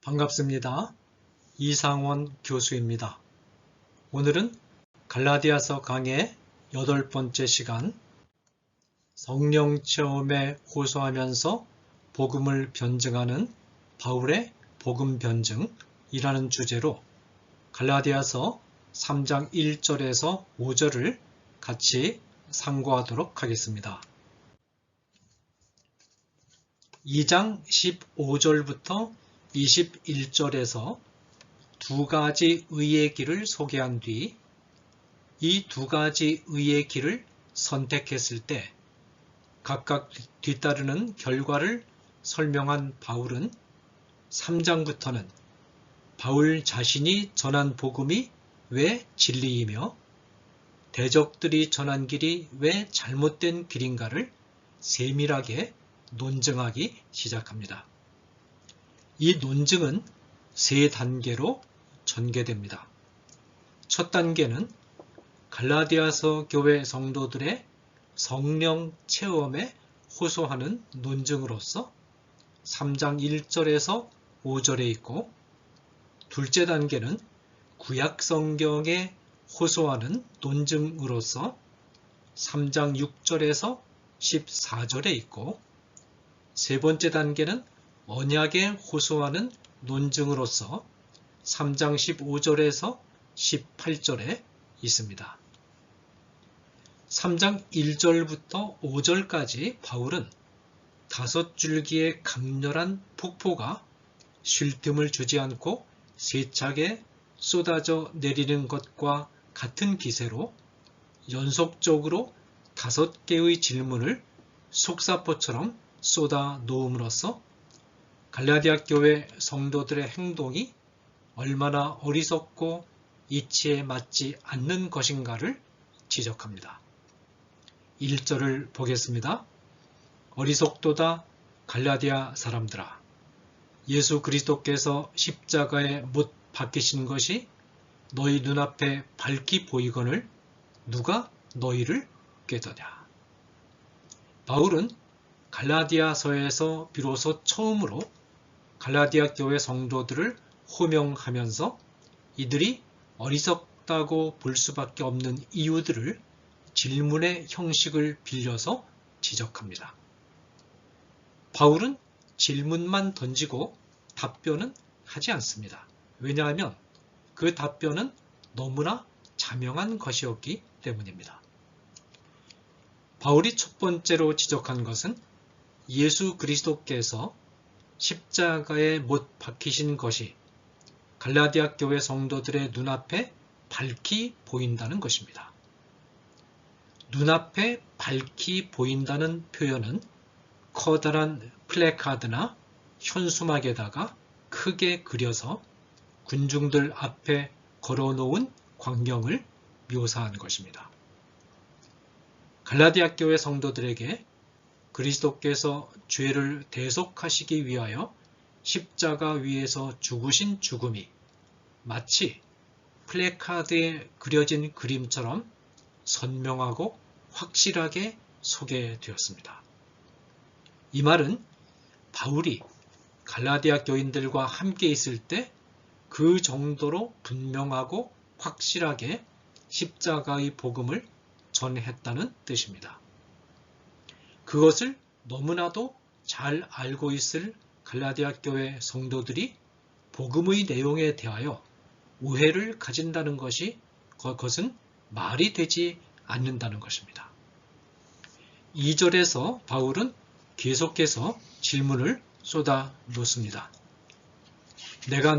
반갑습니다. 이상원 교수입니다. 오늘은 갈라디아서 강의 8번째 시간 성령 체험에 호소하면서 복음을 변증하는 바울의 복음 변증이라는 주제로 갈라디아서 3장 1절에서 5절을 같이 상고하도록 하겠습니다. 2장 15절부터 21절에서 두 가지 의의 길을 소개한 뒤 이 두 가지 의의 길을 선택했을 때 각각 뒤따르는 결과를 설명한 바울은 3장부터는 바울 자신이 전한 복음이 왜 진리이며 대적들이 전한 길이 왜 잘못된 길인가를 세밀하게 논증하기 시작합니다. 이 논증은 세 단계로 전개됩니다. 첫 단계는 갈라디아서 교회 성도들의 성령 체험에 호소하는 논증으로서 3장 1절에서 5절에 있고, 둘째 단계는 구약 성경에 호소하는 논증으로서 3장 6절에서 14절에 있고, 세 번째 단계는 언약에 호소하는 논증으로서 3장 15절에서 18절에 있습니다. 3장 1절부터 5절까지 바울은 5줄기의 강렬한 폭포가 쉴 틈을 주지 않고 세차게 쏟아져 내리는 것과 같은 기세로 연속적으로 5개의 질문을 속사포처럼 쏟아 놓음으로써 갈라디아 교회 성도들의 행동이 얼마나 어리석고 이치에 맞지 않는 것인가를 지적합니다. 1절을 보겠습니다. 어리석도다 갈라디아 사람들아, 예수 그리스도께서 십자가에 못 박히신 것이 너희 눈앞에 밝히 보이거늘 누가 너희를 꾀더냐. 바울은 갈라디아서에서 비로소 처음으로 갈라디아 교회 성도들을 호명하면서 이들이 어리석다고 볼 수밖에 없는 이유들을 질문의 형식을 빌려서 지적합니다. 바울은 질문만 던지고 답변은 하지 않습니다. 왜냐하면 그 답변은 너무나 자명한 것이었기 때문입니다. 바울이 첫 번째로 지적한 것은 예수 그리스도께서 십자가에 못 박히신 것이 갈라디아 교회 성도들의 눈앞에 밝히 보인다는 것입니다. 눈앞에 밝히 보인다는 표현은 커다란 플래카드나 현수막에다가 크게 그려서 군중들 앞에 걸어놓은 광경을 묘사한 것입니다. 갈라디아 교회 성도들에게 그리스도께서 죄를 대속하시기 위하여 십자가 위에서 죽으신 죽음이 마치 플래카드에 그려진 그림처럼 선명하고 확실하게 소개되었습니다. 이 말은 바울이 갈라디아 교인들과 함께 있을 때 그 정도로 분명하고 확실하게 십자가의 복음을 전했다는 뜻입니다. 그것을 너무나도 잘 알고 있을 갈라디아 교회 성도들이 복음의 내용에 대하여 오해를 가진다는 그것은 말이 되지 않는다는 것입니다. 2절에서 바울은 계속해서 질문을 쏟아 놓습니다. 내가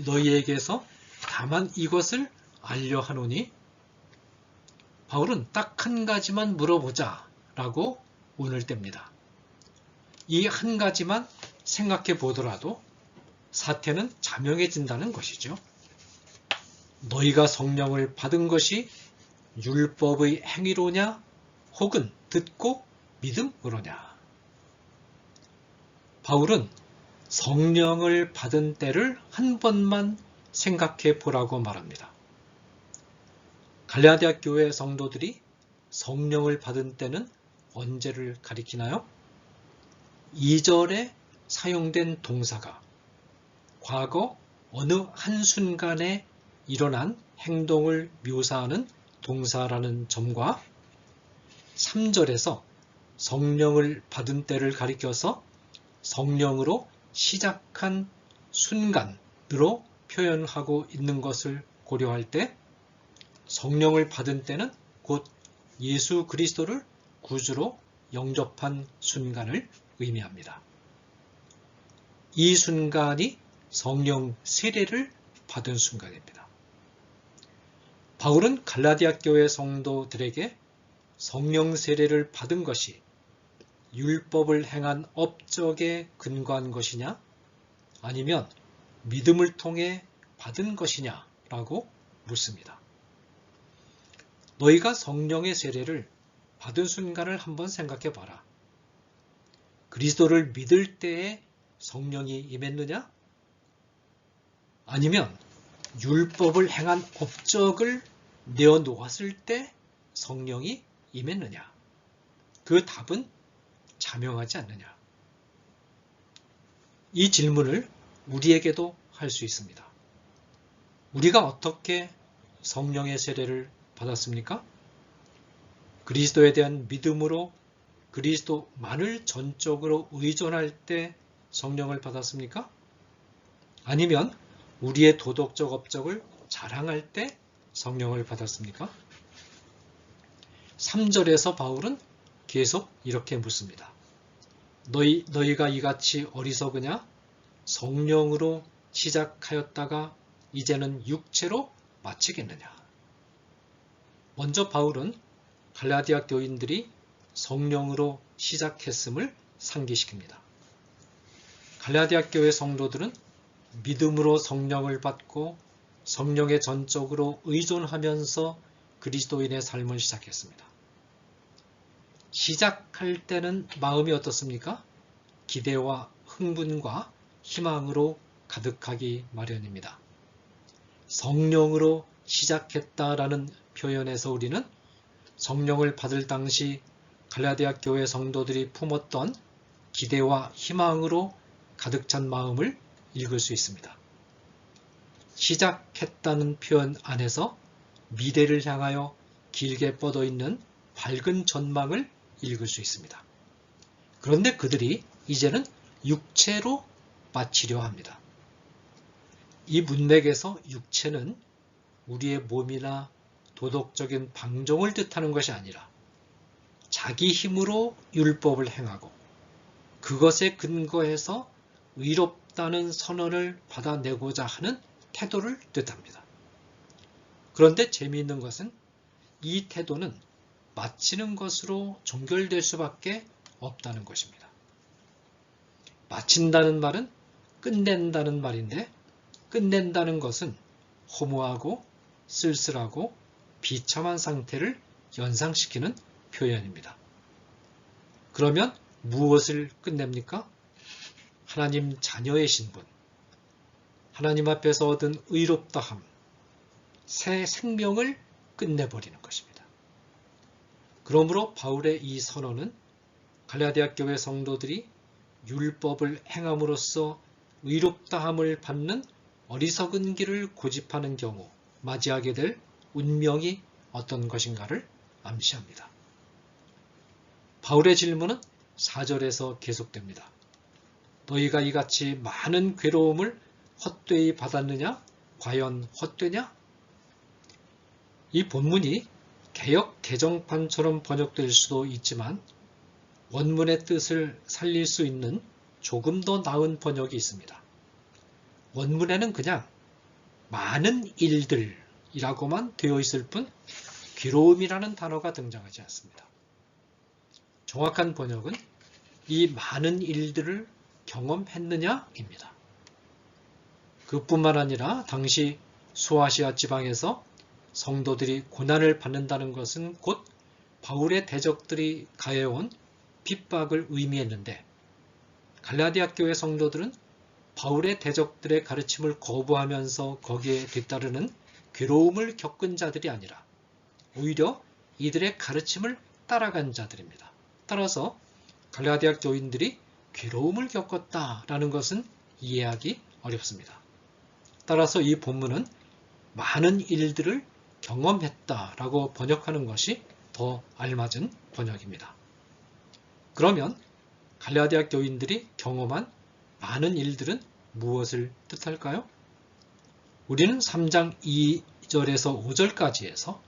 너희에게서 다만 이것을 알려 하노니, 바울은 딱 한 가지만 물어보자 라고 운을 뗍니다. 이 한 가지만 생각해 보더라도 사태는 자명해진다는 것이죠. 너희가 성령을 받은 것이 율법의 행위로냐 혹은 듣고 믿음으로냐. 바울은 성령을 받은 때를 한 번만 생각해 보라고 말합니다. 갈라디아 교회 성도들이 성령을 받은 때는 언제를 가리키나요? 2절에 사용된 동사가 과거 어느 한순간에 일어난 행동을 묘사하는 동사라는 점과 3절에서 성령을 받은 때를 가리켜서 성령으로 시작한 순간으로 표현하고 있는 것을 고려할 때 성령을 받은 때는 곧 예수 그리스도를 구주로 영접한 순간을 의미합니다. 이 순간이 성령 세례를 받은 순간입니다. 바울은 갈라디아 교회 성도들에게 성령 세례를 받은 것이 율법을 행한 업적에 근거한 것이냐 아니면 믿음을 통해 받은 것이냐라고 묻습니다. 너희가 성령의 세례를 받은 순간을 한번 생각해 봐라. 그리스도를 믿을 때에 성령이 임했느냐? 아니면 율법을 행한 업적을 내어놓았을 때 성령이 임했느냐? 그 답은 자명하지 않느냐? 이 질문을 우리에게도 할 수 있습니다. 우리가 어떻게 성령의 세례를 받았습니까? 그리스도에 대한 믿음으로 그리스도만을 전적으로 의존할 때 성령을 받았습니까? 아니면 우리의 도덕적 업적을 자랑할 때 성령을 받았습니까? 3절에서 바울은 계속 이렇게 묻습니다. 너희가 이같이 어리석으냐? 성령으로 시작하였다가 이제는 육체로 마치겠느냐? 먼저 바울은 갈라디아 교인들이 성령으로 시작했음을 상기시킵니다. 갈라디아 교회 성도들은 믿음으로 성령을 받고 성령에 전적으로 의존하면서 그리스도인의 삶을 시작했습니다. 시작할 때는 마음이 어떻습니까? 기대와 흥분과 희망으로 가득하기 마련입니다. 성령으로 시작했다라는 표현에서 우리는 성령을 받을 당시 갈라디아 교회 성도들이 품었던 기대와 희망으로 가득 찬 마음을 읽을 수 있습니다. 시작했다는 표현 안에서 미래를 향하여 길게 뻗어 있는 밝은 전망을 읽을 수 있습니다. 그런데 그들이 이제는 육체로 마치려 합니다. 이 문맥에서 육체는 우리의 몸이나 도덕적인 방종을 뜻하는 것이 아니라 자기 힘으로 율법을 행하고 그것에 근거해서 의롭다는 선언을 받아내고자 하는 태도를 뜻합니다. 그런데 재미있는 것은 이 태도는 마치는 것으로 종결될 수밖에 없다는 것입니다. 마친다는 말은 끝낸다는 말인데 끝낸다는 것은 허무하고 쓸쓸하고 비참한 상태를 연상시키는 표현입니다. 그러면 무엇을 끝냅니까? 하나님 자녀의 신분, 하나님 앞에서 얻은 의롭다함, 새 생명을 끝내버리는 것입니다. 그러므로 바울의 이 선언은 갈라디아 교회 성도들이 율법을 행함으로써 의롭다함을 받는 어리석은 길을 고집하는 경우 맞이하게 될 운명이 어떤 것인가를 암시합니다. 바울의 질문은 4절에서 계속됩니다. 너희가 이같이 많은 괴로움을 헛되이 받았느냐? 과연 헛되냐? 이 본문이 개역 개정판처럼 번역될 수도 있지만 원문의 뜻을 살릴 수 있는 조금 더 나은 번역이 있습니다. 원문에는 그냥 많은 일들이라고만 되어 있을 뿐 괴로움이라는 단어가 등장하지 않습니다. 정확한 번역은 이 많은 일들을 경험했느냐입니다. 그뿐만 아니라 당시 소아시아 지방에서 성도들이 고난을 받는다는 것은 곧 바울의 대적들이 가해온 핍박을 의미했는데 갈라디아 교회 성도들은 바울의 대적들의 가르침을 거부하면서 거기에 뒤따르는 괴로움을 겪은 자들이 아니라 오히려 이들의 가르침을 따라간 자들입니다. 따라서 갈라디아 교인들이 괴로움을 겪었다라는 것은 이해하기 어렵습니다. 따라서 이 본문은 많은 일들을 경험했다라고 번역하는 것이 더 알맞은 번역입니다. 그러면 갈라디아 교인들이 경험한 많은 일들은 무엇을 뜻할까요? 우리는 3장 2절에서 5절까지 해서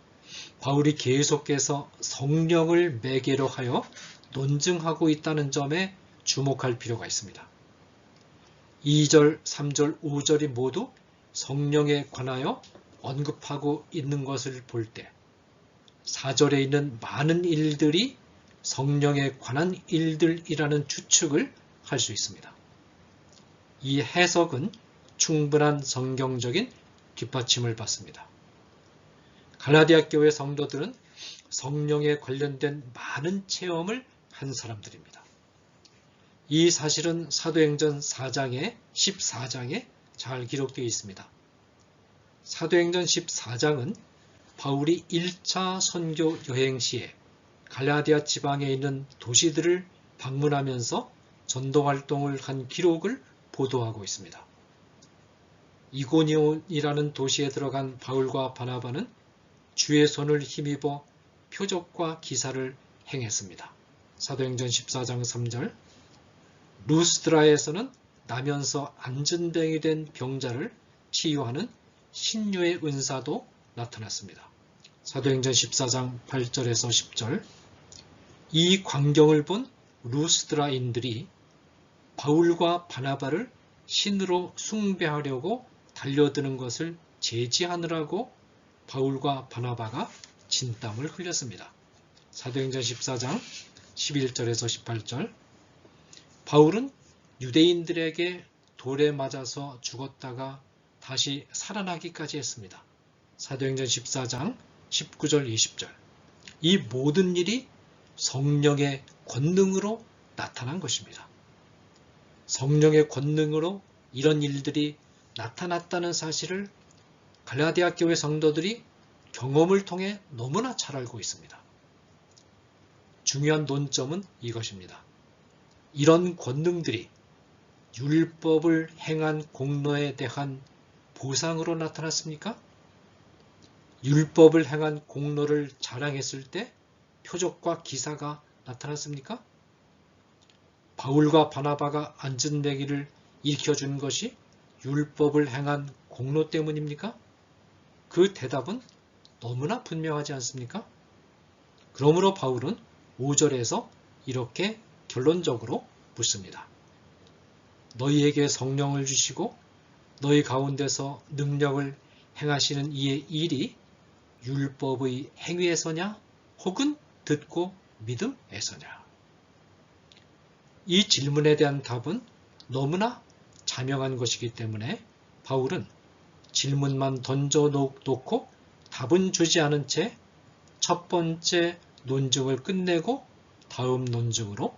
바울이 계속해서 성령을 매개로 하여 논증하고 있다는 점에 주목할 필요가 있습니다. 2절, 3절, 5절이 모두 성령에 관하여 언급하고 있는 것을 볼 때 4절에 있는 많은 일들이 성령에 관한 일들이라는 추측을 할 수 있습니다. 이 해석은 충분한 성경적인 뒷받침을 받습니다. 갈라디아 교회 성도들은 성령에 관련된 많은 체험을 한 사람들입니다. 이 사실은 사도행전 4장의 14장에 잘 기록되어 있습니다. 사도행전 14장은 바울이 1차 선교 여행 시에 갈라디아 지방에 있는 도시들을 방문하면서 전도 활동을 한 기록을 보도하고 있습니다. 이고니온이라는 도시에 들어간 바울과 바나바는 주의 손을 힘입어 표적과 기사를 행했습니다. 사도행전 14장 3절. 루스드라에서는 나면서 안전병이 된 병자를 치유하는 신유의 은사도 나타났습니다. 사도행전 14장 8절에서 10절. 이 광경을 본 루스드라인들이 바울과 바나바를 신으로 숭배하려고 달려드는 것을 제지하느라고 바울과 바나바가 진땀을 흘렸습니다. 사도행전 14장 11절에서 18절. 바울은 유대인들에게 돌에 맞아서 죽었다가 다시 살아나기까지 했습니다. 사도행전 14장 19절 20절. 이 모든 일이 성령의 권능으로 나타난 것입니다. 성령의 권능으로 이런 일들이 나타났다는 사실을 갈라디아 교회 성도들이 경험을 통해 너무나 잘 알고 있습니다. 중요한 논점은 이것입니다. 이런 권능들이 율법을 행한 공로에 대한 보상으로 나타났습니까? 율법을 행한 공로를 자랑했을 때 표적과 기사가 나타났습니까? 바울과 바나바가 안전뱅이를 일으켜준 것이 율법을 행한 공로 때문입니까? 그 대답은 너무나 분명하지 않습니까? 그러므로 바울은 5절에서 이렇게 결론적으로 묻습니다. 너희에게 성령을 주시고 너희 가운데서 능력을 행하시는 이의 일이 율법의 행위에서냐 혹은 듣고 믿음에서냐? 이 질문에 대한 답은 너무나 자명한 것이기 때문에 바울은 질문만 던져놓고 답은 주지 않은 채 첫 번째 논증을 끝내고 다음 논증으로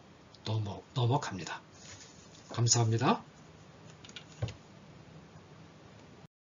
넘어갑니다. 감사합니다.